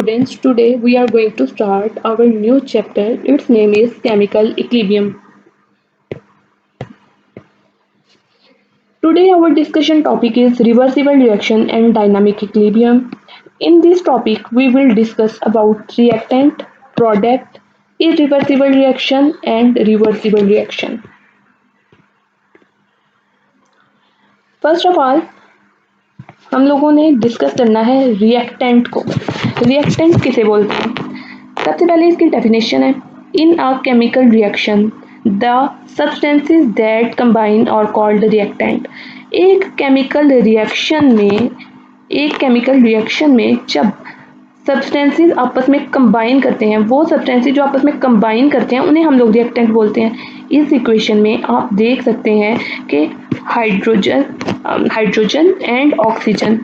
Students, today we are going to start our new chapter. Its name is Chemical Equilibrium. Today our discussion topic is reversible reaction and dynamic equilibrium. In this topic we will discuss about reactant, product, irreversible reaction and reversible reaction. First of all, हम लोगों ने discuss करना है reactant को। Reactant किसे बोलते हैं? सबसे पहले इसकी डेफिनेशन है, in a chemical reaction the substances that combine are called reactant. एक केमिकल रिएक्शन में जब सब्सटेंसेस आपस में कंबाइन करते हैं, वो सब्सटेंसेस जो आपस में कंबाइन करते हैं उन्हें हम लोग रिएक्टेंट बोलते हैं। इस इक्वेशन में आप देख सकते हैं कि हाइड्रोजन एंड ऑक्सीजन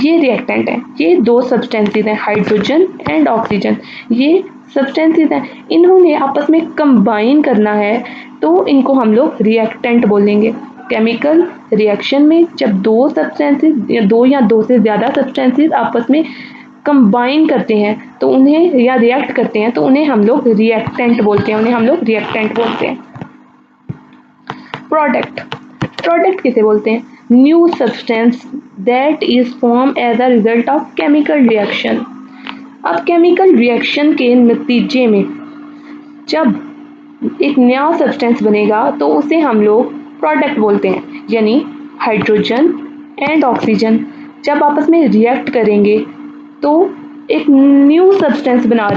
ये रिएक्टेंट है। ये दो सब्सटेंसेस हैं, हाइड्रोजन एंड ऑक्सीजन, ये सब्सटेंसेस हैं। इन्होंने आपस में कंबाइन करना है तो इनको हम लोग रिएक्टेंट बोलेंगे। केमिकल रिएक्शन में जब दो सब्सटेंसेस, दो या दो से ज़्यादा सब्सटेंसेस आपस में कंबाइन करते हैं तो उन्हें, या रिएक्ट करते हैं तो उन्हें हम लोग रिएक्टेंट बोलते हैं। प्रोडक्ट किसे बोलते हैं? New substance that is form as a result of chemical reaction. अब केमिकल रिएक्शन के नतीजे में जब एक नया सब्सटेंस बनेगा तो उसे हम लोग प्रोडक्ट बोलते हैं। यानी हाइड्रोजन एंड ऑक्सीजन जब आपस में रिएक्ट करेंगे तो एक न्यू सब्सटेंस बना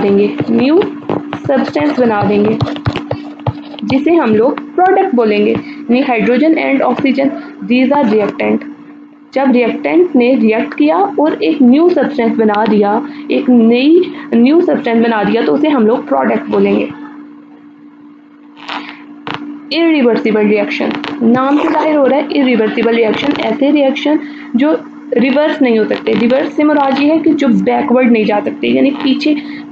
देंगे जिसे हम लोग प्रोडक्ट बोलेंगे। यानी hydrogen and oxygen, these are reactant. जब रिएक्टेंट ने रिएक्ट किया और एक न्यू सब्सटेंस बना दिया, तो उसे हम लोग प्रोडक्ट बोलेंगे। इरिवर्सिबल रिएक्शन, नाम से जाहिर हो रहा है इरिवर्सिबल रिएक्शन, ऐसे रिएक्शन जो रिवर्स नहीं हो सकते। रिवर्स से मुराद ये है कि जो बैकवर्ड नहीं जा सकते, यानी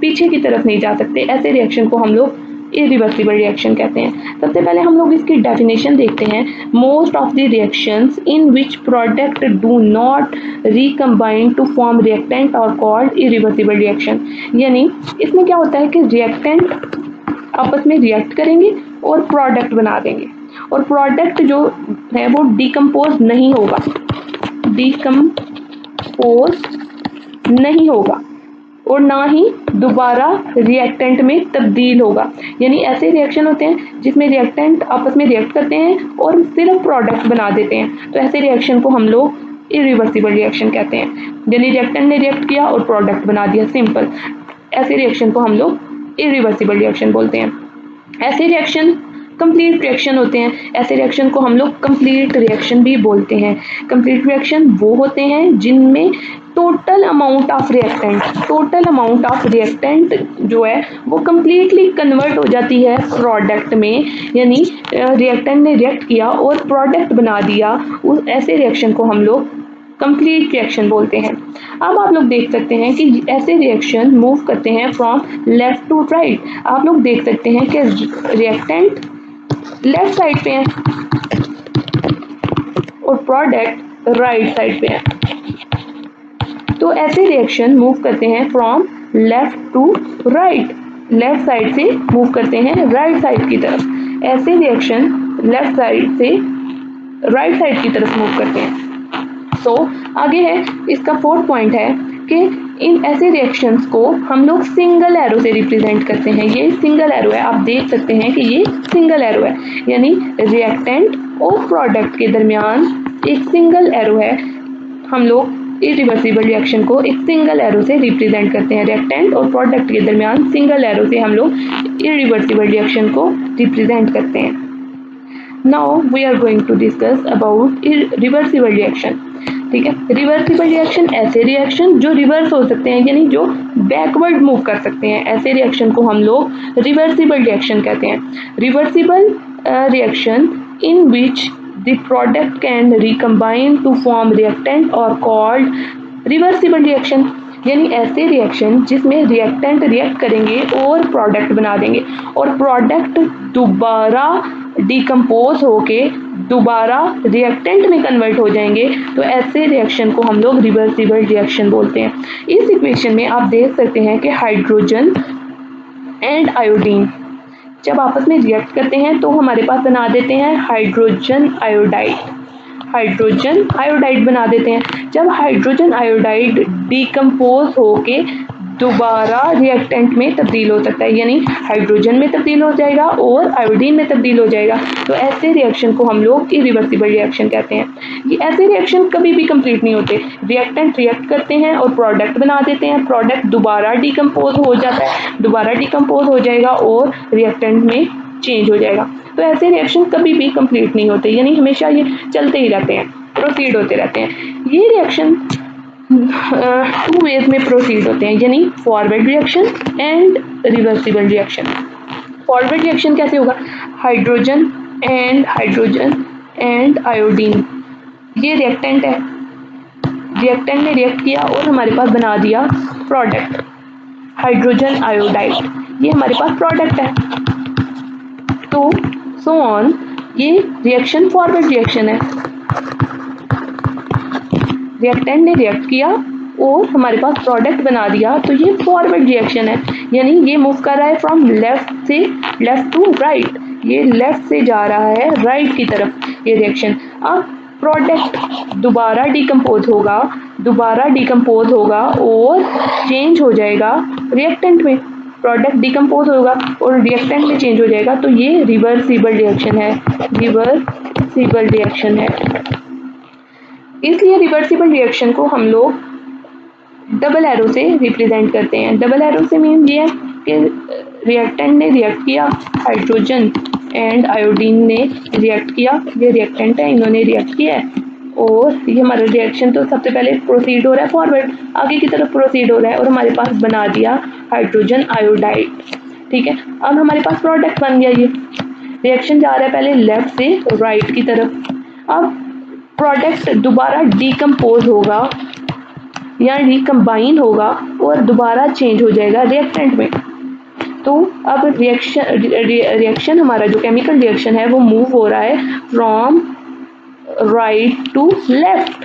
पीछे की तरफ नहीं जा सकते, ऐसे रिएक्शन को हम लोग इरिवर्सिबल रिएक्शन कहते हैं। सबसे पहले हम लोग इसकी डेफिनेशन देखते हैं। Most of the reactions in which product do not recombine to form reactant और कॉल्ड इरिवर्सिबल रिएक्शन। यानी इसमें क्या होता है कि रिएक्टेंट आपस में रिएक्ट करेंगे और प्रोडक्ट बना देंगे, और प्रोडक्ट जो है वो डिकम्पोज नहीं होगा और ना ही दोबारा रिएक्टेंट में तब्दील होगा। यानी ऐसे रिएक्शन होते हैं जिसमें रिएक्टेंट आपस में रिएक्ट करते हैं और सिर्फ प्रोडक्ट बना देते हैं, तो ऐसे रिएक्शन को हम लोग इरिवर्सिबल रिएक्शन कहते हैं। यानी रिएक्टेंट ने रिएक्ट किया और प्रोडक्ट बना दिया, सिंपल। ऐसे रिएक्शन को हम लोग इरिवर्सिबल रिएक्शन बोलते हैं। ऐसे रिएक्शन कंप्लीट रिएक्शन होते हैं, ऐसे रिएक्शन को हम लोग कंप्लीट रिएक्शन भी बोलते हैं। कंप्लीट रिएक्शन वो होते हैं जिनमें टोटल अमाउंट ऑफ रिएक्टेंट जो है वो कंप्लीटली कन्वर्ट हो जाती है प्रोडक्ट में। यानी रिएक्टेंट ने रिएक्ट किया और प्रोडक्ट बना दिया, उस ऐसे रिएक्शन को हम लोग कंप्लीट रिएक्शन बोलते हैं। अब आप लोग देख सकते हैं कि ऐसे रिएक्शन मूव करते हैं फ्रॉम लेफ्ट टू राइट। आप लोग देख सकते हैं कि रिएक्टेंट लेफ्ट साइड पे है और प्रोडक्ट राइट साइड पे है। तो ऐसे रिएक्शन मूव करते हैं from left to right, left side से मूव करते हैं राइट साइड की तरफ। ऐसे रिएक्शन लेफ्ट साइड से राइट साइड की तरफ मूव करते हैं। तो आगे है, इसका फोर्थ पॉइंट है कि इन ऐसे रिएक्शंस को हम लोग सिंगल एरो से रिप्रेजेंट करते हैं। ये सिंगल एरो है, आप देख सकते हैं कि ये सिंगल एरो है। यानी रिएक्टेंट और प्रोडक्ट के दरमियान एक सिंगल एरो है। हम लोग इरिवर्सिबल रिएक्शन को एक सिंगल एरो से रिप्रेजेंट करते हैं। रिएक्टेंट और प्रोडक्ट के दरमियान सिंगल एरो से हम लोग इरिवर्सिबल रिएक्शन को रिप्रेजेंट करते हैं। Now we are going to discuss about reversible reaction. ठीक है, रिवर्सिबल रिएक्शन ऐसे रिएक्शन जो रिवर्स हो सकते हैं, यानी जो बैकवर्ड मूव कर सकते हैं, ऐसे रिएक्शन को हम लोग रिवर्सिबल रिएक्शन कहते हैं। Reversible reaction in which the product can recombine to form reactant और कॉल्ड रिवर्सिबल रिएक्शन। यानी ऐसे रिएक्शन जिसमें रिएक्टेंट रिएक्ट करेंगे और प्रोडक्ट बना देंगे, और प्रोडक्ट दोबारा डिकम्पोज होके दोबारा रिएक्टेंट में कन्वर्ट हो जाएंगे, तो ऐसे रिएक्शन को हम लोग रिवर्सिबल रिएक्शन बोलते हैं। इस इक्वेशन में आप देख सकते हैं कि हाइड्रोजन एंड आयोडीन जब आपस में रिएक्ट करते हैं तो हमारे पास बना देते हैं हाइड्रोजन आयोडाइड बना देते हैं। जब हाइड्रोजन आयोडाइड डिकम्पोज होके दोबारा रिएक्टेंट में तब्दील हो सकता है, यानी हाइड्रोजन में तब्दील हो जाएगा और आयोडीन में तब्दील हो जाएगा, तो ऐसे रिएक्शन को हम लोग इरिवर्सिबल रिएक्शन कहते हैं। ये ऐसे रिएक्शन कभी भी कंप्लीट नहीं होते। रिएक्टेंट रिएक्ट करते हैं और प्रोडक्ट बना देते हैं, प्रोडक्ट दोबारा डिकम्पोज हो जाता है, दोबारा डिकम्पोज हो जाएगा और रिएक्टेंट में चेंज हो जाएगा। तो ऐसे रिएक्शन कभी भी कंप्लीट नहीं होते, यानी हमेशा ये चलते ही रहते हैं, प्रोसीड होते रहते हैं। ये रिएक्शन 2 वेज में प्रोसीड होते हैं, यानी forward reaction and reversible reaction. Forward reaction कैसे होगा? हाइड्रोजन एंड आयोडीन, ये रिएक्टेंट है, रिएक्टेंट ने रिएक्ट किया और हमारे पास बना दिया प्रोडक्ट हाइड्रोजन आयोडाइड, ये हमारे पास प्रोडक्ट है। तो सो ऑन, ये रिएक्शन फॉरवर्ड रिएक्शन है। रिएक्टेंट ने रिएक्ट किया और हमारे पास प्रोडक्ट बना दिया, तो ये फॉरवर्ड रिएक्शन है, यानी ये मूव कर रहा है फ्रॉम लेफ्ट टू राइट, ये लेफ्ट से जा रहा है राइट की तरफ ये रिएक्शन। अब प्रोडक्ट दोबारा डिकम्पोज होगा और चेंज हो जाएगा रिएक्टेंट में, प्रोडक्ट डिकम्पोज होगा और रिएक्टेंट में चेंज हो जाएगा, तो ये रिवर्सिबल रिएक्शन है। इसलिए रिवर्सिबल रिएक्शन को हम लोग डबल एरो से रिप्रेजेंट करते हैं। डबल एरो से मीन ये है कि रिएक्टेंट ने रिएक्ट किया, हाइड्रोजन एंड आयोडीन ने रिएक्ट किया, ये रिएक्टेंट है, इन्होंने रिएक्ट किया है और ये हमारा रिएक्शन तो सबसे पहले प्रोसीड हो रहा है फॉरवर्ड, आगे की तरफ प्रोसीड हो रहा है और हमारे पास बना दिया हाइड्रोजन आयोडाइड। ठीक है, अब हमारे पास प्रोडक्ट बन गया, ये रिएक्शन जा रहा है पहले लेफ्ट से राइट की तरफ। अब प्रोडक्ट दोबारा डिकम्पोज होगा या रिकम्बाइन होगा और दोबारा चेंज हो जाएगा रिएक्टेंट में। तो अब रिएक्शन हमारा जो केमिकल रिएक्शन है वो मूव हो रहा है फ्रॉम राइट टू लेफ्ट,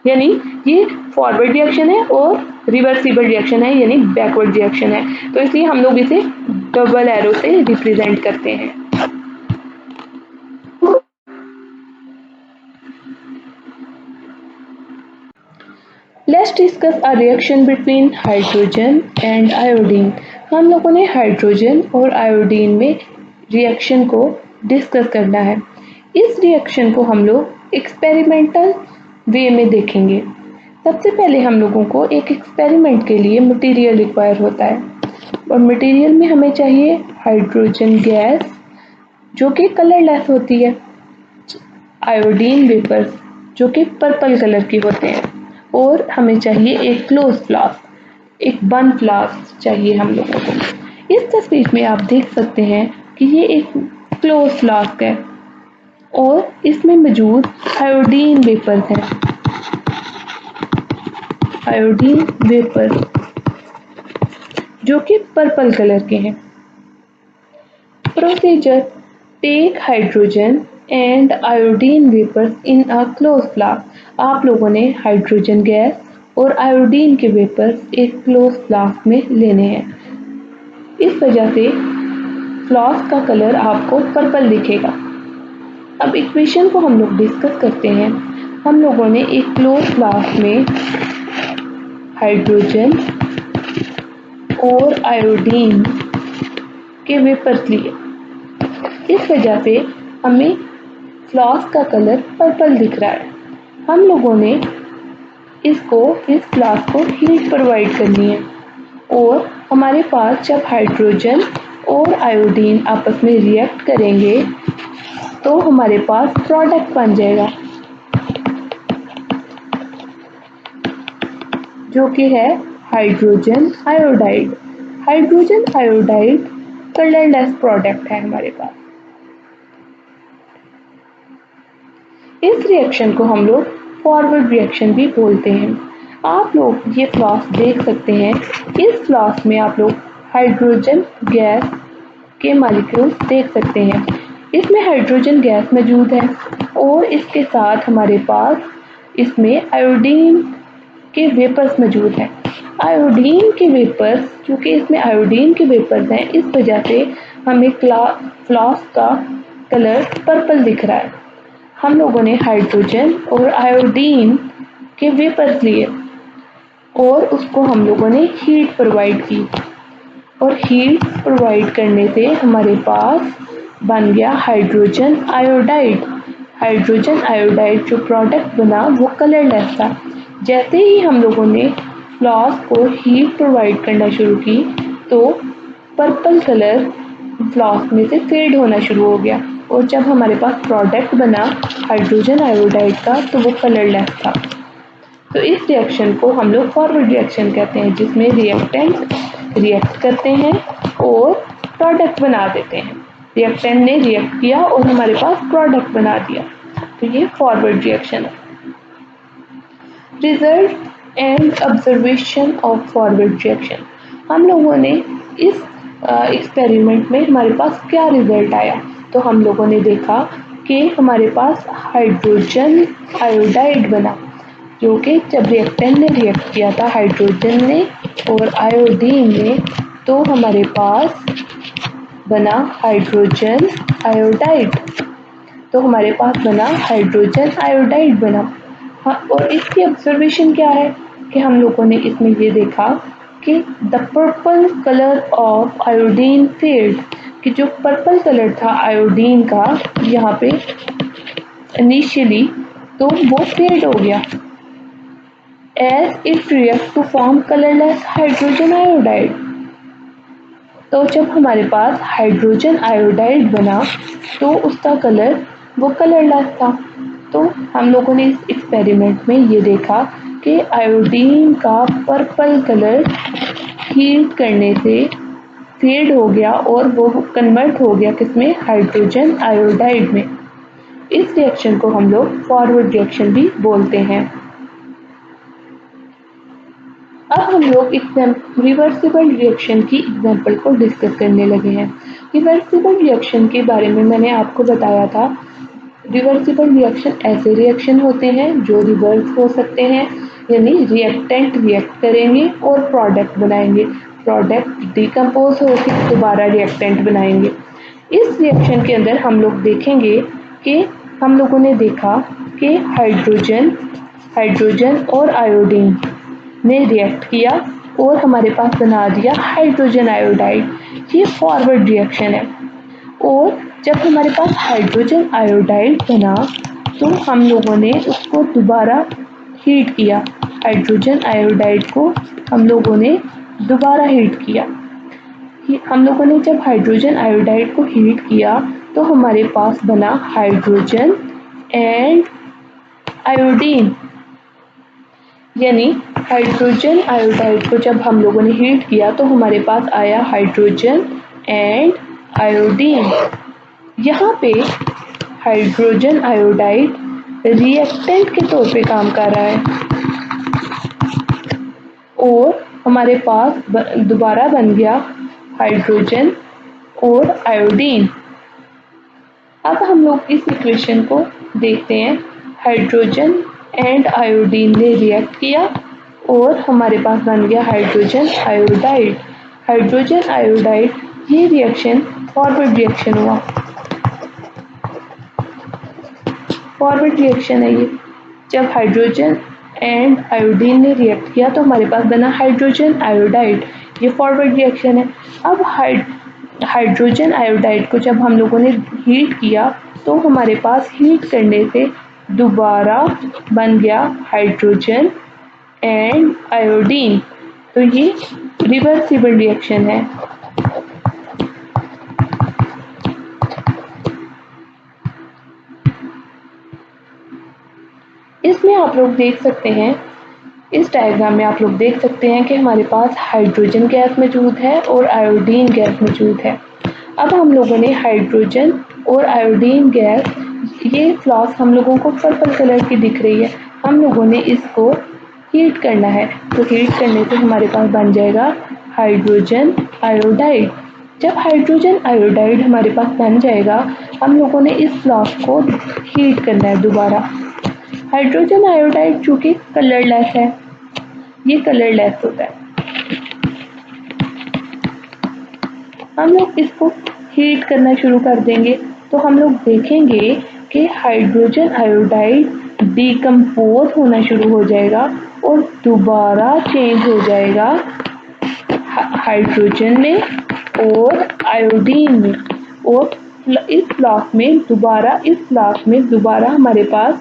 यानी ये फॉरवर्ड रिएक्शन है और रिवर्सिबल रिएक्शन है, यानी बैकवर्ड रिएक्शन है। तो इसलिए हम लोग इसे डबल एरो से रिप्रेजेंट करते हैं। Let's discuss a reaction between hydrogen and iodine. हम लोगों ने हाइड्रोजन और आयोडीन में रिएक्शन को डिस्कस करना है। इस रिएक्शन को हम लोग एक्सपेरिमेंटल वे में देखेंगे। सबसे पहले हम लोगों को एक एक्सपेरिमेंट के लिए मटेरियल रिक्वायर होता है और मटेरियल में हमें चाहिए हाइड्रोजन गैस जो कि कलरलेस होती है, आयोडीन वेपर्स जो कि पर्पल कलर के होते हैं, और हमें चाहिए एक क्लोज फ्लास्क, एक बंद फ्लास्क चाहिए हम लोगों को। इस तस्वीर में आप देख सकते हैं कि ये एक क्लोज फ्लास्क है और इसमें मौजूद आयोडीन वेपर्स हैं, आयोडीन वेपर्स जो कि पर्पल कलर के हैं। Procedure: take hydrogen and iodine vapours in a close flask. आप लोगों ने हाइड्रोजन गैस और आयोडीन के वेपर्स एक क्लोज फ्लास्क में लेने हैं। इस वजह से फ्लास्क का कलर आपको पर्पल दिखेगा। अब इक्वेशन को हम लोग डिस्कस करते हैं। हम लोगों ने एक क्लोज फ्लास्क में हाइड्रोजन और आयोडीन के वेपर्स लिए, इस वजह से हमें फ्लास्क का कलर पर्पल दिख रहा है। हम लोगों ने इस फ्लास्क को हीट प्रोवाइड करनी है और हमारे पास जब हाइड्रोजन और आयोडीन आपस में रिएक्ट करेंगे तो हमारे पास प्रोडक्ट बन जाएगा जो कि है hydrogen iodide. Hydrogen iodide colourless product है हमारे पास। इस रिएक्शन को हम लोग फॉरवर्ड रिएक्शन भी बोलते हैं। आप लोग ये फ्लास्क देख सकते हैं। इस फ्लास्क में आप लोग हाइड्रोजन गैस के मॉलिक्यूल्स देख सकते हैं। इसमें हाइड्रोजन गैस मौजूद है और इसके साथ हमारे पास इसमें आयोडीन के वेपर्स मौजूद हैं। आयोडीन के वेपर्स, क्योंकि इसमें आयोडीन के वेपर्स हैं, इस वजह से हमें फ्लास्क का कलर पर्पल दिख रहा है। हम लोगों ने हाइड्रोजन और आयोडीन के वेपर्स लिए और उसको हम लोगों ने हीट प्रोवाइड की और हीट प्रोवाइड करने से हमारे पास बन गया हाइड्रोजन आयोडाइड। हाइड्रोजन आयोडाइड जो प्रोडक्ट बना वो कलरलेस था। जैसे ही हम लोगों ने फ्लास्क को हीट प्रोवाइड करना शुरू की तो पर्पल कलर फ्लास्क में से फेड होना शुरू हो गया और जब हमारे पास प्रोडक्ट बना हाइड्रोजन आयोडाइड का तो वो कलरलेस था। तो इस रिएक्शन को हम लोग फॉरवर्ड रिएक्शन कहते हैं, जिसमें रिएक्टेंट रिएक्ट करते हैं और प्रोडक्ट बना देते हैं। रिएक्टेंट ने रिएक्ट किया और हमारे पास प्रोडक्ट बना दिया, तो ये फॉरवर्ड रिएक्शन है। Result and observation of forward reaction. हम लोगों ने इस एक्सपेरिमेंट में हमारे पास क्या रिजल्ट आया, तो हम लोगों ने देखा कि हमारे पास हाइड्रोजन आयोडाइड बना, जो कि जब रिएक्टेंट ने रिएक्ट किया था हाइड्रोजन ने और आयोडीन ने, तो हमारे पास बना हाइड्रोजन आयोडाइड। तो हमारे पास बना हाइड्रोजन आयोडाइड बना। हाँ, और इसकी ऑब्जर्वेशन क्या है कि हम लोगों ने इसमें ये देखा कि the purple colour of iodine fade, कि जो पर्पल कलर था आयोडीन का यहाँ पे इनिशियली, तो वो फेड हो गया as it react to form colourless hydrogen iodide. तो जब हमारे पास हाइड्रोजन आयोडाइड बना तो उसका कलर वो कलरलेस था। तो हम लोगों ने इस एक्सपेरिमेंट में ये देखा कि आयोडीन का पर्पल कलर हीट करने से फेड हो गया और वो कन्वर्ट हो गया किसमें, हाइड्रोजन आयोडाइड में। इस रिएक्शन को हम लोग फॉरवर्ड रिएक्शन भी बोलते हैं। अब हम लोग रिवर्सिबल रिएक्शन की एग्जाम्पल को डिस्कस करने लगे हैं। रिवर्सिबल रिएक्शन के बारे में मैंने आपको बताया था। रिवर्सिबल रिएक्शन ऐसे रिएक्शन होते हैं जो रिवर्स हो सकते हैं, यानी रिएक्टेंट रिएक्ट करेंगे और प्रोडक्ट बनाएंगे, प्रोडक्ट डिकम्पोज होकर दोबारा रिएक्टेंट बनाएंगे। इस रिएक्शन के अंदर हम लोग देखेंगे कि हम लोगों ने देखा कि हाइड्रोजन और आयोडीन ने रिएक्ट किया और हमारे पास बना दिया हाइड्रोजन आयोडाइड। ये फॉरवर्ड रिएक्शन है। और जब हमारे पास हाइड्रोजन आयोडाइड बना तो हम लोगों ने उसको दोबारा हीट किया। हाइड्रोजन आयोडाइड को हम लोगों ने दोबारा हीट किया। हम लोगों ने जब हाइड्रोजन आयोडाइड को हीट किया तो हमारे पास बना हाइड्रोजन एंड आयोडीन, यानी हाइड्रोजन आयोडाइड को जब हम लोगों ने हीट किया तो हमारे पास आया हाइड्रोजन एंड आयोडीन। यहाँ पे हाइड्रोजन आयोडाइड रिएक्टेंट के तौर पे काम कर रहा है और हमारे पास दोबारा बन गया हाइड्रोजन और आयोडीन। अब हम लोग इस इक्वेशन को देखते हैं। हाइड्रोजन एंड आयोडीन ने रिएक्ट किया और हमारे पास बन गया हाइड्रोजन आयोडाइड। हाइड्रोजन आयोडाइड, ये रिएक्शन फॉरवर्ड रिएक्शन हुआ। फॉरवर्ड रिएक्शन है ये। जब हाइड्रोजन एंड आयोडीन ने रिएक्ट किया तो हमारे पास बना हाइड्रोजन आयोडाइड, ये फॉरवर्ड रिएक्शन है। अब हाइड्रोजन आयोडाइड को जब हम लोगों ने हीट किया तो हमारे पास हीट करने से दोबारा बन गया हाइड्रोजन एंड आयोडीन। तो ये रिवर्सिबल रिएक्शन है। इसमें आप लोग देख सकते हैं, इस डायग्राम में आप लोग देख सकते हैं कि हमारे पास हाइड्रोजन गैस मौजूद है और आयोडीन गैस मौजूद है। अब हम लोगों ने हाइड्रोजन और आयोडीन गैस, ये फ्लास्क हम लोगों को पर्पल कलर की दिख रही है, हम लोगों ने इसको हीट करना है। तो हीट करने से हमारे पास बन जाएगा हाइड्रोजन आयोडाइड। जब हाइड्रोजन आयोडाइड हमारे पास बन जाएगा, हम लोगों ने इस फ्लास्क को हीट करना है दोबारा। हाइड्रोजन आयोडाइड चूंकि कलरलेस है, ये कलरलेस होता है, हम लोग इसको हीट करना शुरू कर देंगे तो हम लोग देखेंगे कि हाइड्रोजन आयोडाइड डिकम्पोज होना शुरू हो जाएगा और दोबारा चेंज हो जाएगा हाइड्रोजन में और आयोडीन में, और इस फ्लास्क में दोबारा हमारे पास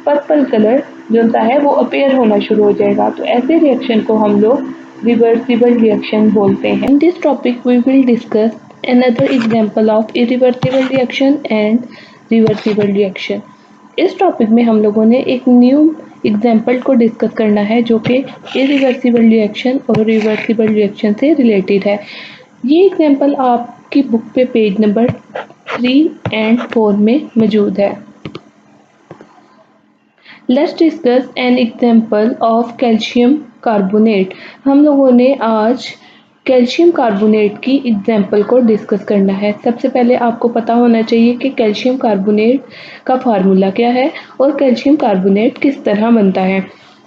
पर्पल कलर जो होता है वो अपीयर होना शुरू हो जाएगा। तो ऐसे रिएक्शन को हम लोग रिवर्सिबल रिएक्शन बोलते हैं। In this topic we will discuss another example of irreversible reaction and reversible reaction। इस टॉपिक में हम लोगों ने एक न्यू एग्जाम्पल को डिस्कस करना है जो कि इरिवर्सिबल रिएक्शन और रिवर्सिबल रिएक्शन से रिलेटेड है। ये एग्जाम्पल आपकी बुक पे पेज नंबर 3 एंड 4 में मौजूद है। Let's discuss an example of calcium carbonate. हम लोगों ने आज कैल्शियम कार्बोनेट की एग्जाम्पल को डिस्कस करना है। सबसे पहले आपको पता होना चाहिए कि कैल्शियम कार्बोनेट का फार्मूला क्या है और कैल्शियम कार्बोनेट किस तरह बनता है।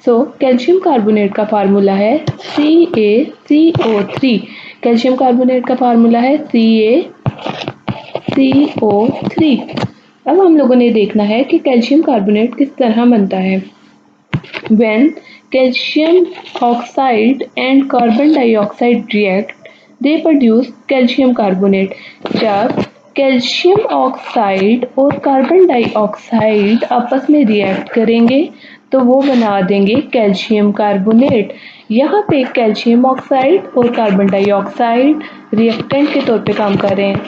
कैल्शियम कार्बोनेट का फार्मूला है CaCO3। कैल्शियम कार्बोनेट का फार्मूला है CaCO3। अब हम लोगों ने देखना है कि कैल्शियम कार्बोनेट किस तरह बनता है। When calcium oxide and carbon dioxide react, they produce calcium carbonate। जब कैल्शियम ऑक्साइड और कार्बन डाइऑक्साइड आपस में रिएक्ट करेंगे तो वो बना देंगे कैल्शियम कार्बोनेट। यहाँ पे कैल्शियम ऑक्साइड और कार्बन डाइऑक्साइड रिएक्टेंट के तौर पे काम कर रहे हैं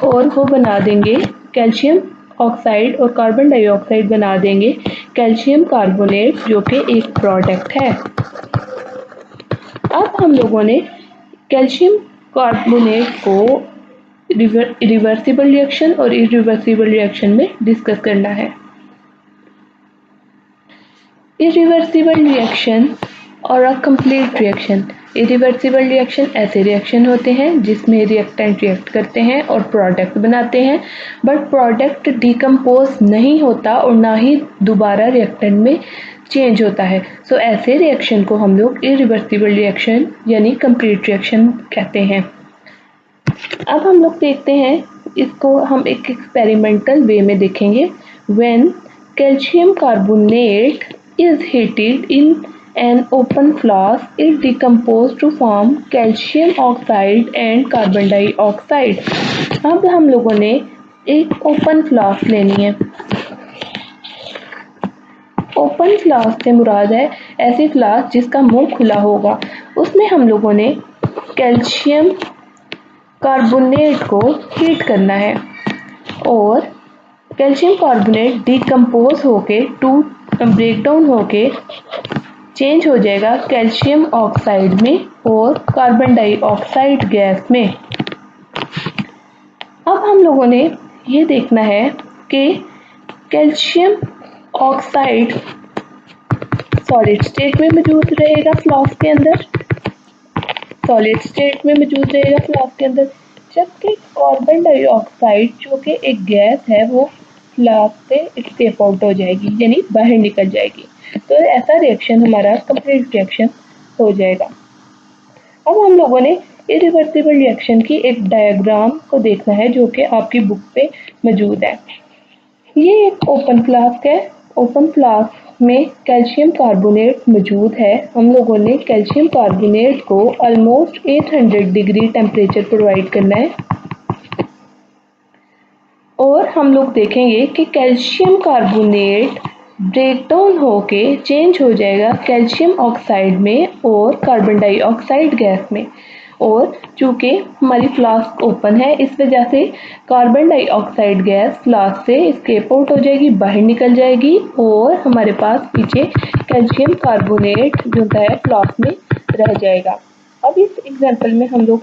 और वो बना देंगे कैल्शियम ऑक्साइड और कार्बन डाइऑक्साइड बना देंगे कैल्शियम कार्बोनेट जो कि एक प्रोडक्ट है। अब हम लोगों ने कैल्शियम कार्बोनेट को रिवर्सिबल रिएक्शन और इरिवर्सिबल रिएक्शन में डिस्कस करना है। इरिवर्सिबल रिएक्शन और a complete reaction. Irreversible reaction ऐसे रिएक्शन होते हैं जिसमें रिएक्टेंट रिएक्ट करते हैं और प्रोडक्ट बनाते हैं, बट प्रोडक्ट डिकम्पोज नहीं होता और ना ही दोबारा रिएक्टेंट में चेंज होता है। ऐसे रिएक्शन को हम लोग इरिवर्सिबल रिएक्शन यानी कंप्लीट रिएक्शन कहते हैं। अब हम लोग देखते हैं, इसको हम एक एक्सपेरिमेंटल वे में देखेंगे। When calcium carbonate is heated in an open flask, it decomposes to form calcium oxide and carbon dioxide। अब हम लोगों ने एक ओपन फ्लास्क लेनी है। ओपन फ्लास्क से मुराद है ऐसी फ्लास्क जिसका मुंह खुला होगा। उसमें हम लोगों ने कैल्शियम कार्बोनेट को हीट करना है और कैल्शियम कार्बोनेट डिकम्पोज होके ब्रेक डाउन होके चेंज हो जाएगा कैल्शियम ऑक्साइड में और कार्बन डाइऑक्साइड गैस में। अब हम लोगों ने ये देखना है कि कैल्शियम ऑक्साइड सॉलिड स्टेट में मौजूद रहेगा फ्लास्क के अंदर, जबकि कार्बन डाइऑक्साइड जो कि एक गैस है वो फ्लास्क से एस्केप आउट हो जाएगी यानी बाहर निकल जाएगी। तो ऐसा रिएक्शन हमारा कंप्लीट रिएक्शन हो जाएगा। अब हम लोगों ने इरिवर्सिबल रिएक्शन की एक डायग्राम को देखना है जो कि आपकी बुक पे मौजूद है। ये एक ओपन फ्लास्क है। ओपन फ्लास्क में कैल्शियम कार्बोनेट मौजूद है। हम लोगों ने कैल्शियम कार्बोनेट को ऑलमोस्ट 800 डिग्री टेम्परेचर प्रोवाइड करना है और हम लोग देखेंगे कि कैल्शियम कार्बोनेट ब्रेकडाउन होके चेंज हो जाएगा कैल्शियम ऑक्साइड में और कार्बन डाइऑक्साइड गैस में। और चूंकि हमारी फ्लास्क ओपन है इस वजह से कार्बन डाइऑक्साइड गैस फ्लास्क से एस्केप आउट हो जाएगी, बाहर निकल जाएगी और हमारे पास पीछे कैल्शियम कार्बोनेट जो है फ्लास्क में रह जाएगा। अब इस एग्जांपल में हम लोग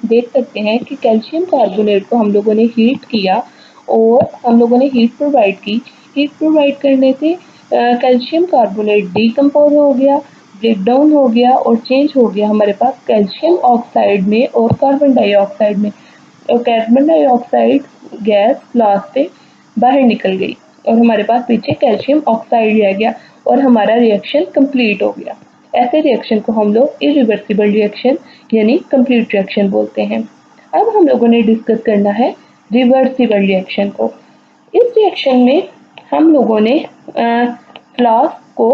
देख सकते हैं कि कैल्शियम कार्बोनेट को हम लोगों ने हीट किया और हम लोगों ने हीट प्रोवाइड की। हीट प्रोवाइड करने से कैल्शियम कार्बोनेट डिकम्पोज हो गया ब्रेक डाउन हो गया और चेंज हो गया हमारे पास कैल्शियम ऑक्साइड में और कार्बन डाइऑक्साइड में, और कार्बन डाइऑक्साइड गैस फ्लास्क से बाहर निकल गई और हमारे पास पीछे कैल्शियम ऑक्साइड रह गया और हमारा रिएक्शन कंप्लीट हो गया। ऐसे रिएक्शन को हम लोग इरिवर्सिबल रिएक्शन यानी कंप्लीट रिएक्शन बोलते हैं। अब हम लोगों ने डिस्कस करना है रिवर्सिबल रिएक्शन को। इस रिएक्शन में हम लोगों ने फ्लास्क को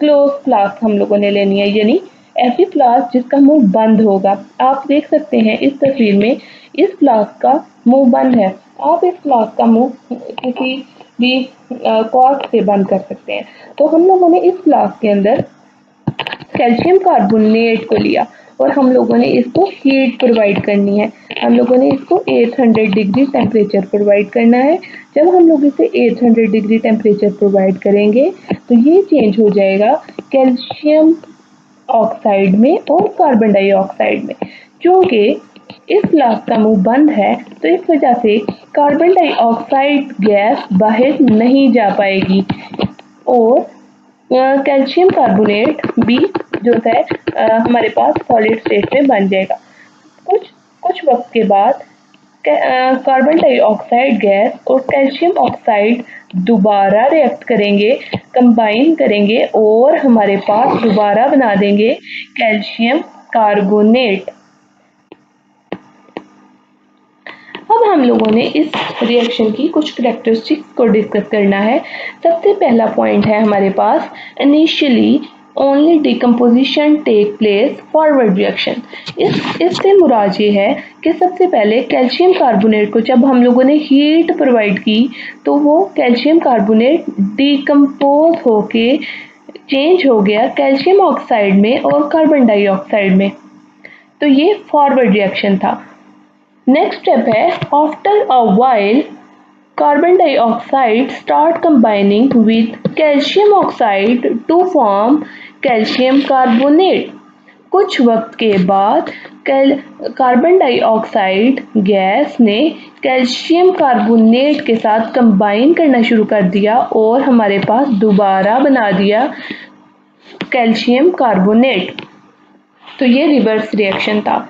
क्लोज फ्लास्क हम लोगों ने लेनी है, यानी ऐसी फ्लास्क जिसका मुंह बंद होगा। आप देख सकते हैं इस तस्वीर में इस फ्लास्क का मुंह बंद है। आप इस फ्लास्क का मुंह किसी भी कॉर्क से बंद कर सकते हैं। तो हम लोगों ने इस फ्लास्क के अंदर कैल्शियम कार्बोनेट को लिया और हम लोगों ने इसको हीट प्रोवाइड करनी है। हम लोगों ने इसको 800 डिग्री टेम्परेचर प्रोवाइड करना है। जब हम लोग इसे 800 डिग्री टेम्परेचर प्रोवाइड करेंगे तो ये चेंज हो जाएगा कैल्शियम ऑक्साइड में और कार्बन डाइऑक्साइड में। क्योंकि इस फ्लास्क का मुंह बंद है तो इस वजह से कार्बन डाइऑक्साइड गैस बाहर नहीं जा पाएगी और कैल्शियम कार्बोनेट भी जो है हमारे पास सॉलिड स्टेट में बन जाएगा। कुछ कुछ वक्त के बाद कार्बन डाइऑक्साइड गैस और कैल्शियम ऑक्साइड दोबारा रिएक्ट करेंगे, कंबाइन करेंगे और हमारे पास दोबारा बना देंगे कैल्शियम कार्बोनेट। अब हम लोगों ने इस रिएक्शन की कुछ करैक्टरिस्टिक्स को डिस्कस करना है। सबसे पहला पॉइंट है हमारे पास initially only decomposition take place forward reaction. इससे मुराद ये है कि सबसे पहले कैल्शियम कार्बोनेट को जब हम लोगों ने हीट प्रोवाइड की तो वो कैल्शियम कार्बोनेट डिकम्पोज होके चेंज हो गया कैल्शियम ऑक्साइड में और कार्बन डाइऑक्साइड में। तो ये फॉरवर्ड रिएक्शन था। नेक्स्ट स्टेप है after a while carbon dioxide start combining with calcium oxide to form calcium carbonate. कुछ वक्त के बाद कार्बन डाइऑक्साइड गैस ने कैल्शियम कार्बोनेट के साथ कंबाइन करना शुरू कर दिया और हमारे पास दोबारा बना दिया कैल्शियम कार्बोनेट। तो ये रिवर्स रिएक्शन था।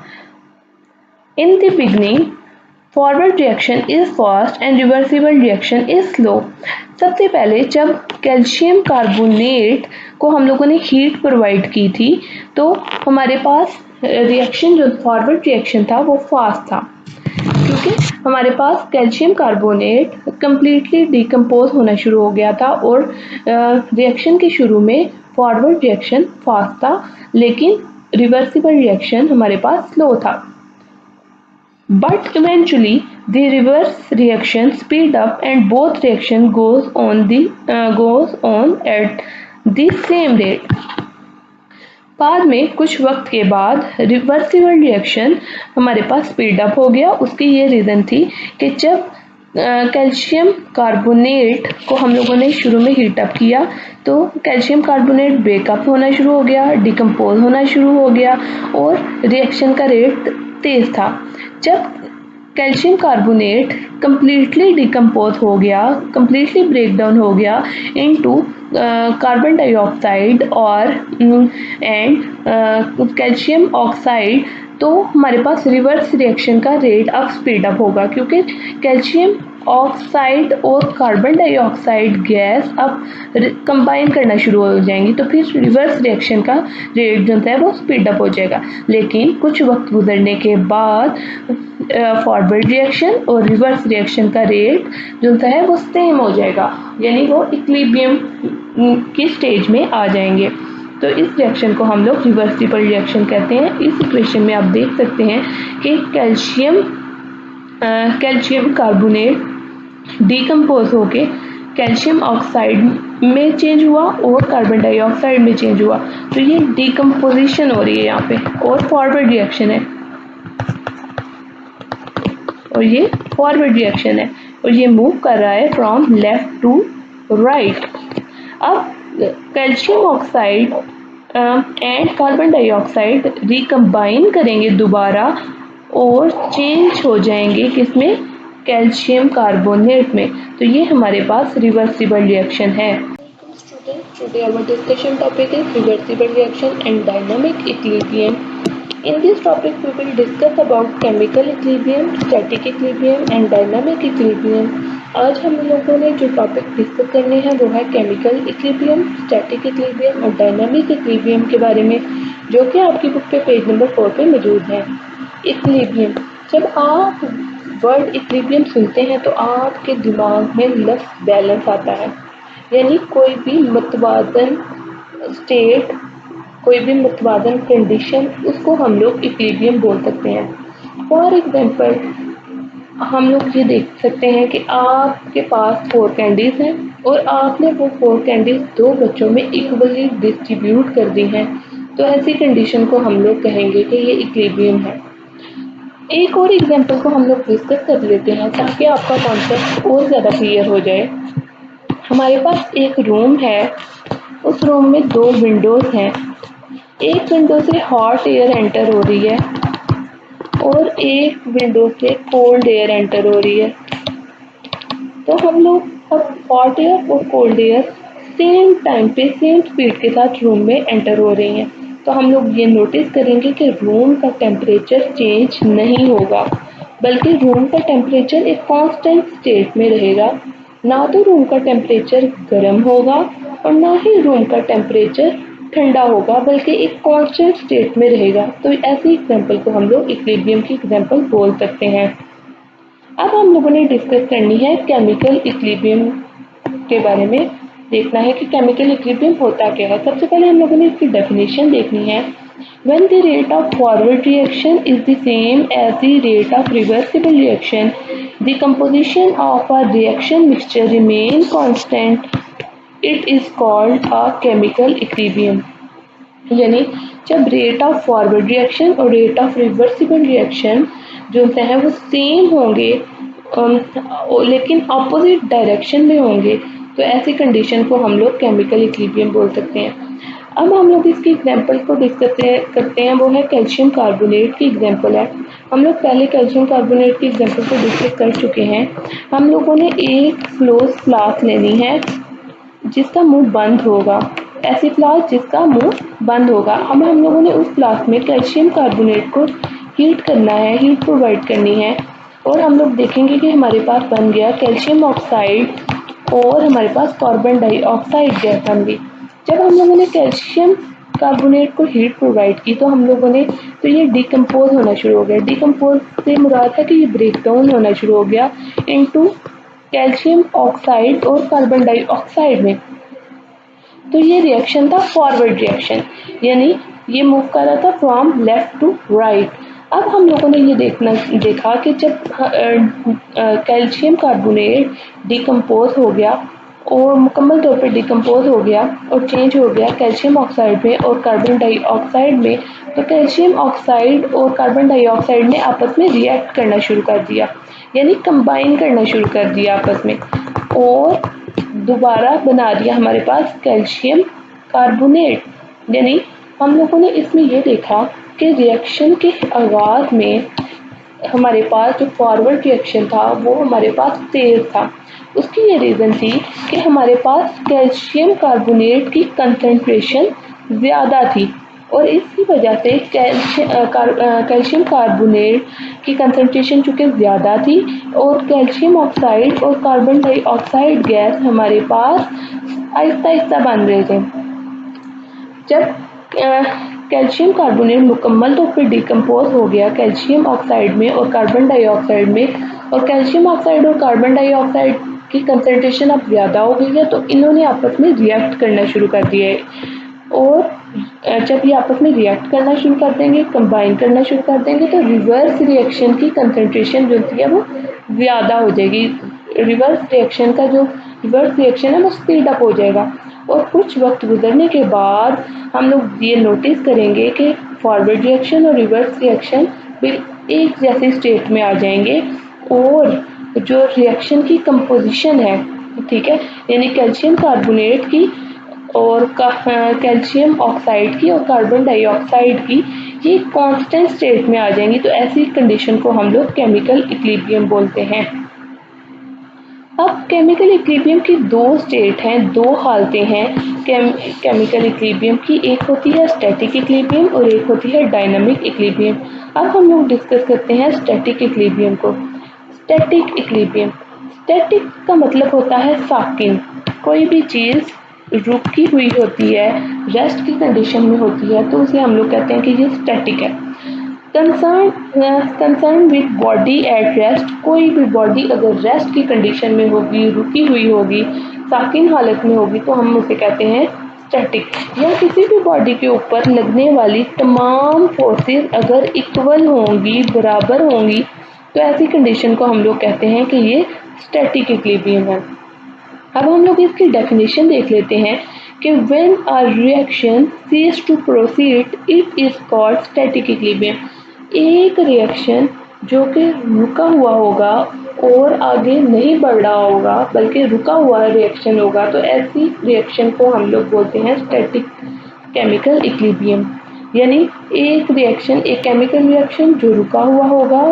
In the beginning, forward reaction is fast and reversible reaction is slow. सबसे पहले जब कैल्शियम कार्बोनेट को हम लोगों ने हीट प्रोवाइड की थी तो हमारे पास रिएक्शन जो फॉरवर्ड रिएक्शन था वो फास्ट था, क्योंकि हमारे पास कैल्शियम कार्बोनेट कम्प्लीटली डिकम्पोज होना शुरू हो गया था और रिएक्शन के शुरू में फॉरवर्ड रिएक्शन फास्ट था लेकिन रिवर्सिबल रिएक्शन हमारे पास स्लो था। But eventually the reverse reaction speed up and both reaction goes on at the same rate. बाद में कुछ वक्त के बाद रिवर्सिबल रिएक्शन हमारे पास स्पीड अप हो गया। उसकी ये रीज़न थी कि जब कैल्शियम कार्बोनेट को हम लोगों ने शुरू में हीट अप किया तो कैल्शियम कार्बोनेट ब्रेकअप होना शुरू हो गया, डिकम्पोज होना शुरू हो गया और रिएक्शन का रेट तेज़ था। जब कैल्शियम कार्बोनेट कम्प्लीटली डिकम्पोज हो गया, कम्प्लीटली ब्रेक डाउन हो गया इनटू कार्बन डाइऑक्साइड और एंड कैल्शियम ऑक्साइड, तो हमारे पास रिवर्स रिएक्शन का रेट अब स्पीड अप होगा क्योंकि कैल्शियम ऑक्साइड और कार्बन डाइऑक्साइड गैस अब कंबाइन करना शुरू हो जाएंगी तो फिर रिवर्स रिएक्शन का रेट जो है वो स्पीड अप हो जाएगा। लेकिन कुछ वक्त गुजरने के बाद फॉरवर्ड रिएक्शन और रिवर्स रिएक्शन का रेट जो है वो सेम हो जाएगा, यानी वो इक्विलिब्रियम की स्टेज में आ जाएंगे। तो इस रिएक्शन को हम लोग रिवर्सिबल रिएक्शन कहते हैं। इस इक्वेशन में आप देख सकते हैं कि कैल्शियम कार्बोनेट डिकम्पोज होके कैल्शियम ऑक्साइड में चेंज हुआ और कार्बन डाइऑक्साइड में चेंज हुआ। तो ये डिकम्पोजिशन हो रही है यहाँ पे और फॉरवर्ड रिएक्शन है और ये फॉरवर्ड रिएक्शन है और ये मूव कर रहा है फ्रॉम लेफ्ट टू राइट। अब calcium oxide and carbon dioxide recombine करेंगे दोबारा और चेंज हो जाएंगे किसमें, कैल्शियम कार्बोनेट में। तो ये हमारे पास रिवर्सिबल रिएक्शन है। students, today our discussion topic is reversible reaction and dynamic equilibrium. In this topic we will discuss about chemical equilibrium, static equilibrium and dynamic equilibrium. आज हम लोगों ने जो टॉपिक डिस्कस करने हैं वो है केमिकल इक्विलिब्रियम, स्टैटिक इक्विलिब्रियम और डायनामिक इक्विलिब्रियम के बारे में, जो कि आपकी बुक पे पेज नंबर 4 पे मौजूद है। इक्विलिब्रियम, जब आप वर्ड इक्विलिब्रियम सुनते हैं तो आपके दिमाग में लफ्ज़ बैलेंस आता है, यानी कोई भी मतवाजन स्टेट, कोई भी मतवाजन कंडीशन, उसको हम लोग इक्विलिब्रियम बोल सकते हैं। फॉर एग्जांपल हम लोग ये देख सकते हैं कि आपके पास 4 कैंडीज़ हैं और आपने वो 4 कैंडीज़ 2 बच्चों में इक्वली डिस्ट्रीब्यूट कर दी हैं, तो ऐसी कंडीशन को हम लोग कहेंगे कि ये इक्विलिब्रियम है। एक और एग्जांपल को हम लोग डिस्कस कर लेते हैं ताकि आपका कॉन्सेप्ट और ज़्यादा क्लियर हो जाए। हमारे पास एक रूम है, उस रूम में 2 विंडोज़ हैं। एक विंडो से हॉट एयर एंटर हो रही है और एक विंडो से कोल्ड एयर एंटर हो रही है। तो हम लोग अब हॉट एयर और कोल्ड एयर सेम टाइम पे सेम स्पीड के साथ रूम में एंटर हो रही हैं, तो हम लोग ये नोटिस करेंगे कि रूम का टेम्परेचर चेंज नहीं होगा, बल्कि रूम का टेम्परेचर एक कांस्टेंट स्टेट में रहेगा। ना तो रूम का टेम्परेचर गर्म होगा और ना ही रूम का टेम्परेचर ठंडा होगा, बल्कि एक कांस्टेंट स्टेट में रहेगा। तो ऐसी एग्जांपल को हम लोग इक्विलिब्रियम की एग्जांपल बोल सकते हैं। अब हम लोगों ने डिस्कस करनी है केमिकल इक्विलिब्रियम के बारे में, देखना है कि केमिकल इक्विलिब्रियम होता क्या है। सबसे पहले हम लोगों ने इसकी डेफिनेशन देखनी है। When the rate of forward reaction is the same as the rate of reversible reaction, the composition of a reaction mixture remain constant. It is called a chemical equilibrium. यानी जब रेट ऑफ फॉरवर्ड रिएक्शन और rate of reversible reaction जो हैं वो same होंगे लेकिन opposite direction में होंगे, तो ऐसी कंडीशन को हम लोग केमिकल इक्विलिब्रियम बोल सकते हैं। अब हम लोग इसकी एग्जांपल को डिस्कस करते हैं, वो है कैल्शियम कार्बोनेट की एग्जांपल है। हम लोग पहले कैल्शियम कार्बोनेट की एग्जांपल को डिस्कस कर चुके हैं। हम लोगों ने एक क्लोज फ्लास्क लेनी है जिसका मुंह बंद होगा, ऐसी फ्लास्क जिसका मुंह बंद होगा। अब हम लोगों ने उस फ्लास्क में कैल्शियम कार्बोनेट को हीट करना है, हीट प्रोवाइड करनी है, और हम लोग देखेंगे कि हमारे पास बन गया कैल्शियम ऑक्साइड और हमारे पास कार्बन डाइऑक्साइड गैस बन गई। जब हम लोगों ने कैल्शियम कार्बोनेट को हीट प्रोवाइड की तो हम लोगों ने तो ये डिकम्पोज होना शुरू हो गया। डिकम्पोज से मुराद है कि ये ब्रेक डाउन होना शुरू हो गया इनटू कैल्शियम ऑक्साइड और कार्बन डाइऑक्साइड में। तो ये रिएक्शन था फॉरवर्ड रिएक्शन, यानी ये मूव कर रहा था फ्रॉम लेफ्ट टू राइट। अब हम लोगों ने ये देखा कि जब कैल्शियम कार्बोनेट डिकम्पोज हो गया और मुकम्मल तौर पे डिकम्पोज हो गया और चेंज हो गया कैल्शियम ऑक्साइड में और कार्बन डाइऑक्साइड में, तो कैल्शियम ऑक्साइड और कार्बन डाइऑक्साइड ने आपस में रिएक्ट करना शुरू कर दिया, यानी कंबाइन करना शुरू कर दिया आपस में, और दोबारा बना दिया हमारे पास कैल्शियम कार्बोनेट। यानी हम लोगों ने इसमें ये देखा कि रिएक्शन के आगाज़ में हमारे पास जो फॉरवर्ड रिएक्शन था वो हमारे पास तेज़ था। उसकी ये रीज़न थी कि हमारे पास कैल्शियम कार्बोनेट की कंसंट्रेशन ज़्यादा थी और इसकी वजह से कैल्शियम कार्बोनेट की कंसंट्रेशन चूँकि ज़्यादा थी और कैल्शियम ऑक्साइड और कार्बन डाइऑक्साइड गैस हमारे पास आहिस्ता आहिस्ता बन रहे थे। जब कैल्शियम कार्बोनेट मुकम्मल तौर पर डिकम्पोज हो गया कैल्शियम ऑक्साइड में और कार्बन डाइऑक्साइड में, और कैल्शियम ऑक्साइड और कार्बन डाइऑक्साइड की कंसंट्रेशन अब ज़्यादा हो गई है, तो इन्होंने आपस में रिएक्ट करना शुरू कर दिया है। और जब ये आपस में रिएक्ट करना शुरू कर देंगे, कंबाइन करना शुरू कर देंगे, तो रिवर्स रिएक्शन की कंसंट्रेशन जो है वो ज़्यादा हो जाएगी। रिवर्स रिएक्शन है वो स्पीड अप हो जाएगा और कुछ वक्त गुजरने के बाद हम लोग ये नोटिस करेंगे कि फॉरवर्ड रिएक्शन और रिवर्स रिएक्शन फिर एक जैसे स्टेट में आ जाएंगे और जो रिएक्शन की कंपोजिशन है, ठीक है, यानी कैल्शियम कार्बोनेट की और कैल्शियम ऑक्साइड की और कार्बन डाइऑक्साइड की ये कांस्टेंट स्टेट में आ जाएंगी। तो ऐसी कंडीशन को हम लोग केमिकल इक्विलिब्रियम बोलते हैं। अब केमिकल इक्विलिब्रियम की दो स्टेट हैं, दो हालतें हैं केमिकल इक्विलिब्रियम की। एक होती है स्टैटिक इक्विलिब्रियम और एक होती है डायनामिक इक्विलिब्रियम। अब हम लोग डिस्कस करते हैं स्टैटिक इक्विलिब्रियम को। स्टैटिक इक्विलिब्रियम, स्टैटिक का मतलब होता है साकिन। कोई भी चीज़ रुकी हुई होती है, रेस्ट की कंडीशन में होती है, तो उसे हम लोग कहते हैं कि ये स्टैटिक है। Concern with body at rest, कोई भी बॉडी अगर रेस्ट की कंडीशन में होगी, रुकी हुई होगी, साकिन हालत में होगी, तो हम उसे कहते हैं स्टैटिक। या किसी भी बॉडी के ऊपर लगने वाली तमाम फोर्सेस अगर इक्वल होंगी, बराबर होंगी, तो ऐसी कंडीशन को हम लोग कहते हैं कि ये स्टैटिक इक्विलिब्रियम है। अब हम लोग इसकी डेफिनेशन देख लेते हैं कि when a reaction cease to proceed it is called static equilibrium. एक रिएक्शन जो कि रुका हुआ होगा और आगे नहीं बढ़ रहा होगा, बल्कि रुका हुआ रिएक्शन होगा, तो ऐसी रिएक्शन को हम लोग बोलते हैं स्टैटिक केमिकल इक्विलिब्रियम। यानी एक रिएक्शन, एक केमिकल रिएक्शन जो रुका हुआ होगा,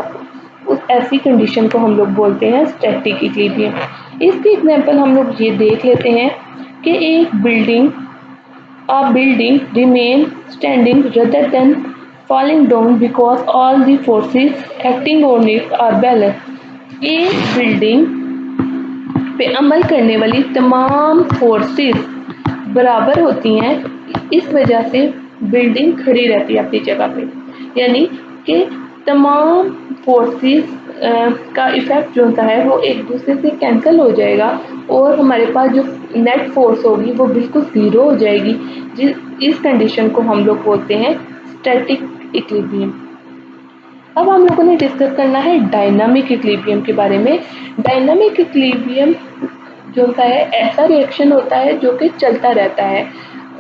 उस ऐसी कंडीशन को हम लोग बोलते हैं स्टैटिक इक्विलिब्रियम। इसकी एग्जांपल हम लोग ये देख लेते हैं कि एक building, a building remain standing rather than falling down because all the forces acting on it are balanced। एक बिल्डिंग पे अमल करने वाली तमाम फोर्सेस बराबर होती हैं, इस वजह से बिल्डिंग खड़ी रहती है अपनी जगह पे। यानी कि तमाम फोर्सेस का इफ़ेक्ट जो होता है वो एक दूसरे से कैंसिल हो जाएगा और हमारे पास जो नेट फोर्स होगी वो बिल्कुल ज़ीरो हो जाएगी। इस कंडीशन को हम लोग बोलते हैं स्टैटिक इक्विलिब्रियम। अब हम लोगों ने डिस्कस करना है डायनामिक इक्विलिब्रियम के बारे में। डायनामिक इक्विलिब्रियम जो होता है ऐसा रिएक्शन होता है जो कि चलता रहता है,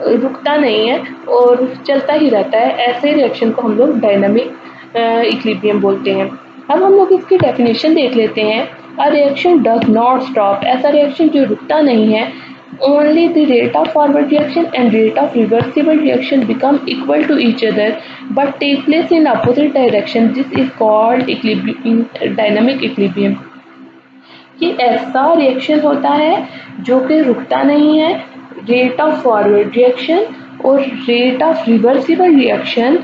रुकता नहीं है और चलता ही रहता है। ऐसे रिएक्शन को हम लोग डायनामिक इक्विलिब्रियम बोलते हैं। अब हम लोग इसकी डेफिनेशन देख लेते हैं। A reaction does not stop, ऐसा रिएक्शन जो रुकता नहीं है। Only the rate of forward reaction and rate of reversible reaction become equal to each other but take place in opposite direction. This is called dynamic equilibrium। ये ऐसा reaction होता है जो कि रुकता नहीं है। रेट ऑफ फॉरवर्ड रिएक्शन और रेट ऑफ रिवर्सिबल रिएक्शन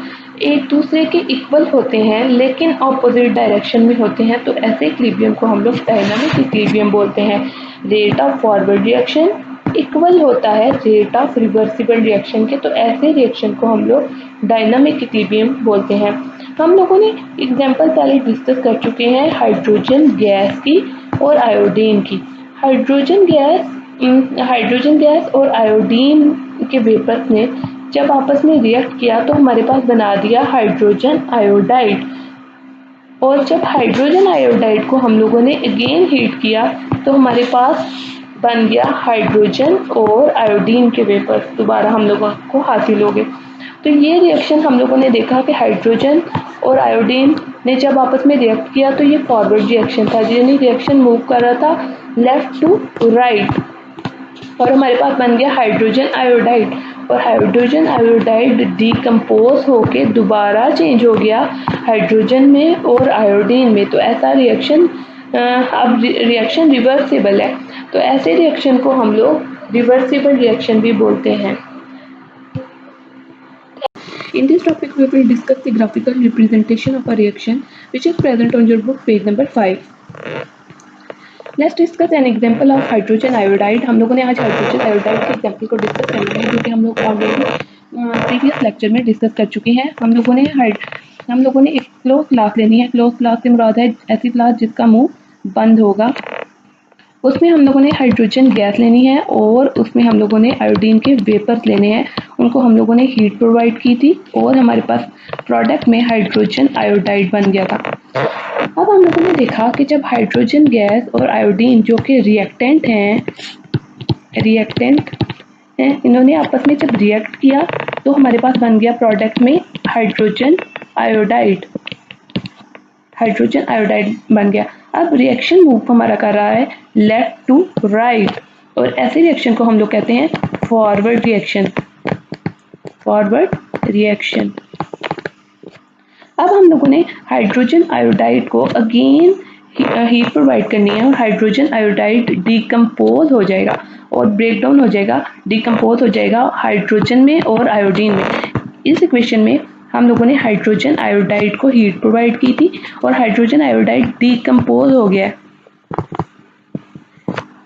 एक दूसरे के इक्वल होते हैं लेकिन ऑपोजिट डायरेक्शन में होते हैं, तो ऐसे इक्विलिब्रियम को हम लोग डायनामिक इक्विलिब्रियम बोलते हैं। Rate of forward reaction equal होता है रेट ऑफ रिवर्सिबल रिएक्शन के, तो ऐसे रिएक्शन को हम लोग डायनामिक इक्विलिब्रियम बोलते हैं। हम लोगों ने एग्जांपल पहले डिस्कस कर चुके हैं हाइड्रोजन गैस की और आयोडीन की। हाइड्रोजन गैस और आयोडीन के वेपर्स ने जब आपस में रिएक्ट किया तो हमारे पास बना दिया हाइड्रोजन आयोडाइड। और जब हाइड्रोजन आयोडाइड को हम लोगों ने अगेन हीट किया तो हमारे पास बन गया हाइड्रोजन और आयोडीन के वेपर्स दोबारा हम लोगों को हासिल हो गए। तो ये रिएक्शन हम लोगों ने देखा कि हाइड्रोजन और आयोडीन ने जब आपस में रिएक्ट किया तो ये फॉरवर्ड रिएक्शन था, यानी रिएक्शन मूव कर रहा था लेफ्ट टू राइट और हमारे पास बन गया हाइड्रोजन आयोडाइड। और हाइड्रोजन आयोडाइड डिकम्पोज होके दोबारा चेंज हो गया हाइड्रोजन में और आयोडीन में, तो ऐसा रिएक्शन अब रिएक्शन रिवर्सिबल है, तो ऐसे रिएक्शन को हम लोग रिवर्सिबल रिएक्शन भी बोलते हैं। In this topic, we will discuss the graphical representation of a reaction which is present on your book page number 5. Let's discuss an example of hydrogen iodide। हम लोगों ने आज हाइड्रोजन आयोडाइड के example को discuss करना है, क्योंकि हम लोग ऑलरेडी प्रीवियस लेक्चर में डिस्कस कर चुके हैं। हम लोगों ने एक क्लोज क्लास लेनी है। क्लोज क्लास से मुराद है ऐसी क्लास जिसका मुंह बंद होगा। उसमें हम लोगों ने हाइड्रोजन गैस लेनी है और उसमें हम लोगों ने आयोडीन के वेपर्स लेने हैं। उनको हम लोगों ने हीट प्रोवाइड की थी और हमारे पास प्रोडक्ट में हाइड्रोजन आयोडाइड बन गया था। अब हम लोगों ने देखा कि जब हाइड्रोजन गैस और आयोडीन जो कि रिएक्टेंट हैं, इन्होंने आपस में जब रिएक्ट किया तो हमारे पास बन गया प्रोडक्ट में हाइड्रोजन आयोडाइड बन गया। अब रिएक्शन मूव हमारा कर रहा है लेफ्ट टू राइट और ऐसे रिएक्शन को हम लोग कहते हैं फॉरवर्ड रिएक्शन। अब हम लोगों ने हाइड्रोजन आयोडाइड को अगेन हीट प्रोवाइड करनी है और हाइड्रोजन आयोडाइड डिकम्पोज हो जाएगा और ब्रेक डाउन हो जाएगा, डिकम्पोज हो जाएगा हाइड्रोजन में और आयोडीन में। इस इक्वेशन में हम लोगों ने हाइड्रोजन आयोडाइड को हीट प्रोवाइड की थी और हाइड्रोजन आयोडाइड डिकम्पोज हो गया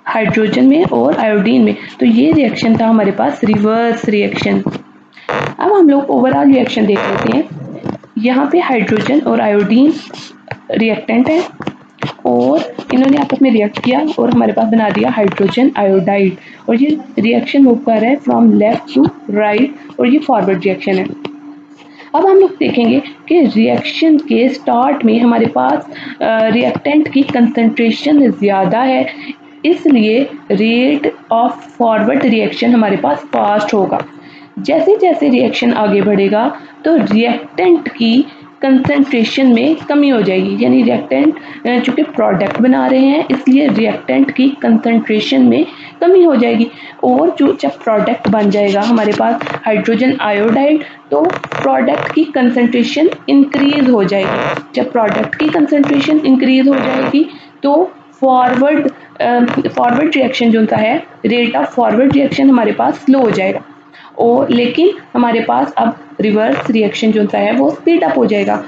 हाइड्रोजन में और आयोडीन में। तो ये रिएक्शन था हमारे पास रिवर्स रिएक्शन। अब हम लोग ओवरऑल रिएक्शन देख लेते हैं। यहाँ पे हाइड्रोजन और आयोडीन रिएक्टेंट है और इन्होंने आपस में रिएक्ट किया और हमारे पास बना दिया हाइड्रोजन आयोडाइड और ये रिएक्शन मूव कर रहा है फ्रॉम लेफ्ट टू राइट और ये फॉरवर्ड रिएक्शन है। अब हम लोग देखेंगे कि रिएक्शन के स्टार्ट में हमारे पास रिएक्टेंट की कंसंट्रेशन ज़्यादा है, इसलिए रेट ऑफ फॉरवर्ड रिएक्शन हमारे पास फास्ट होगा। जैसे जैसे रिएक्शन आगे बढ़ेगा तो रिएक्टेंट की कंसंट्रेशन में कमी हो जाएगी, यानी रिएक्टेंट चूँकि प्रोडक्ट बना रहे हैं इसलिए रिएक्टेंट की कंसंट्रेशन में कमी हो जाएगी और जो जब प्रोडक्ट बन जाएगा हमारे पास हाइड्रोजन आयोडाइड तो प्रोडक्ट की कंसंट्रेशन इंक्रीज हो जाएगी। जब प्रोडक्ट की कंसंट्रेशन इंक्रीज हो जाएगी तो फॉरवर्ड रिएक्शन जो होता है, रेट ऑफ फॉरवर्ड रिएक्शन हमारे पास स्लो हो जाएगा और लेकिन हमारे पास अब रिवर्स रिएक्शन जो होता है वो स्पीड अप हो जाएगा।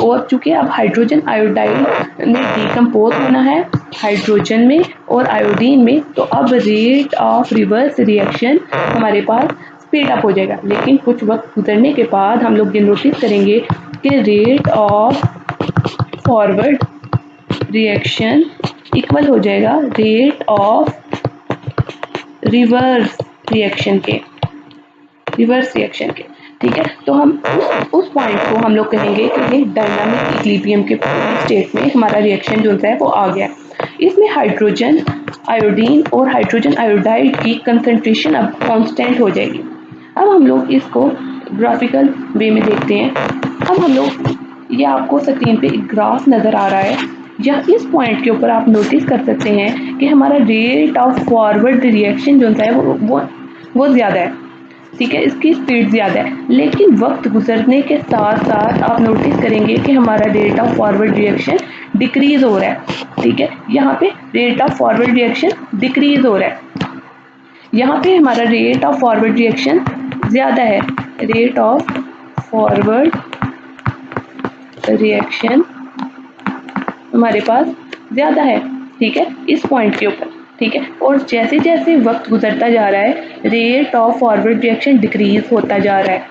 और चूँकि अब हाइड्रोजन आयोडाइड ने डिकम्पोज होना है हाइड्रोजन में और आयोडीन में, तो अब रेट ऑफ रिवर्स रिएक्शन हमारे पास स्पीड अप हो जाएगा। लेकिन कुछ वक्त गुजरने के बाद हम लोग ये नोटिस करेंगे कि rate of forward reaction equal हो जाएगा रेट ऑफ रिवर्स रिएक्शन के, ठीक है। तो हम उस पॉइंट को हम लोग कहेंगे कि ये डायनामिक इक्विलिब्रियम के स्टेट में हमारा रिएक्शन जो होता है वो आ गया। इसमें हाइड्रोजन आयोडीन और हाइड्रोजन आयोडाइड की कंसंट्रेशन अब कांस्टेंट हो जाएगी। अब हम लोग इसको ग्राफिकल वे में देखते हैं। अब हम लोग, ये आपको स्क्रीन पे एक ग्राफ नज़र आ रहा है, या इस पॉइंट के ऊपर आप नोटिस कर सकते हैं कि हमारा रेट ऑफ फॉरवर्ड रिएक्शन जो होता है वो ज़्यादा है, ठीक है, इसकी स्पीड ज़्यादा है। लेकिन वक्त गुजरने के साथ साथ आप नोटिस करेंगे कि हमारा rate of forward reaction decrease हो रहा है, ठीक है। यहाँ पे rate of forward reaction decrease हो रहा है, यहाँ पे हमारा रेट ऑफ फॉरवर्ड रिएक्शन ज़्यादा है, रेट ऑफ फॉरवर्ड रिएक्शन हमारे पास ज़्यादा है, ठीक है, इस पॉइंट के ऊपर, ठीक है। और जैसे जैसे वक्त गुजरता जा रहा है rate of forward reaction decrease होता जा रहा है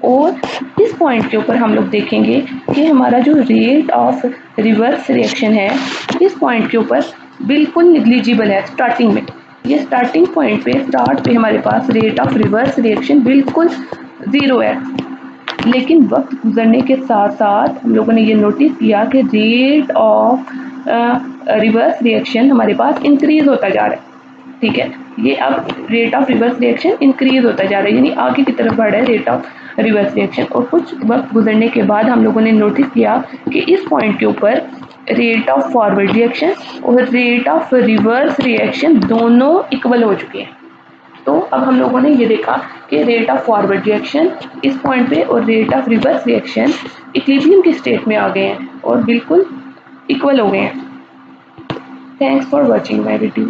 और इस पॉइंट के ऊपर हम लोग देखेंगे कि हमारा जो रेट ऑफ रिवर्स रिएक्शन है इस पॉइंट के ऊपर बिल्कुल निग्लिजिबल है स्टार्टिंग में। ये स्टार्टिंग पॉइंट पे स्टार्ट पे हमारे पास रेट ऑफ रिवर्स रिएक्शन बिल्कुल ज़ीरो है, लेकिन वक्त गुजरने के साथ साथ हम लोगों ने ये नोटिस किया कि रेट ऑफ रिवर्स रिएक्शन हमारे पास इंक्रीज होता जा रहा है, ठीक है। ये अब rate of reverse reaction increase होता जा रहा है, यानी आगे की तरफ बढ़ रहा है रेट ऑफ रिवर्स रिएक्शन। और कुछ वक्त गुजरने के बाद हम लोगों ने नोटिस किया कि इस पॉइंट के ऊपर रेट ऑफ फॉरवर्ड रिएक्शन और रेट ऑफ रिवर्स रिएक्शन दोनों इक्वल हो चुके हैं। तो अब हम लोगों ने ये देखा कि रेट ऑफ फॉरवर्ड रिएक्शन इस पॉइंट पे और rate of reverse reaction equilibrium की स्टेट में आ गए हैं और बिल्कुल इक्वल हो गए हैं। Thanks for watching my video.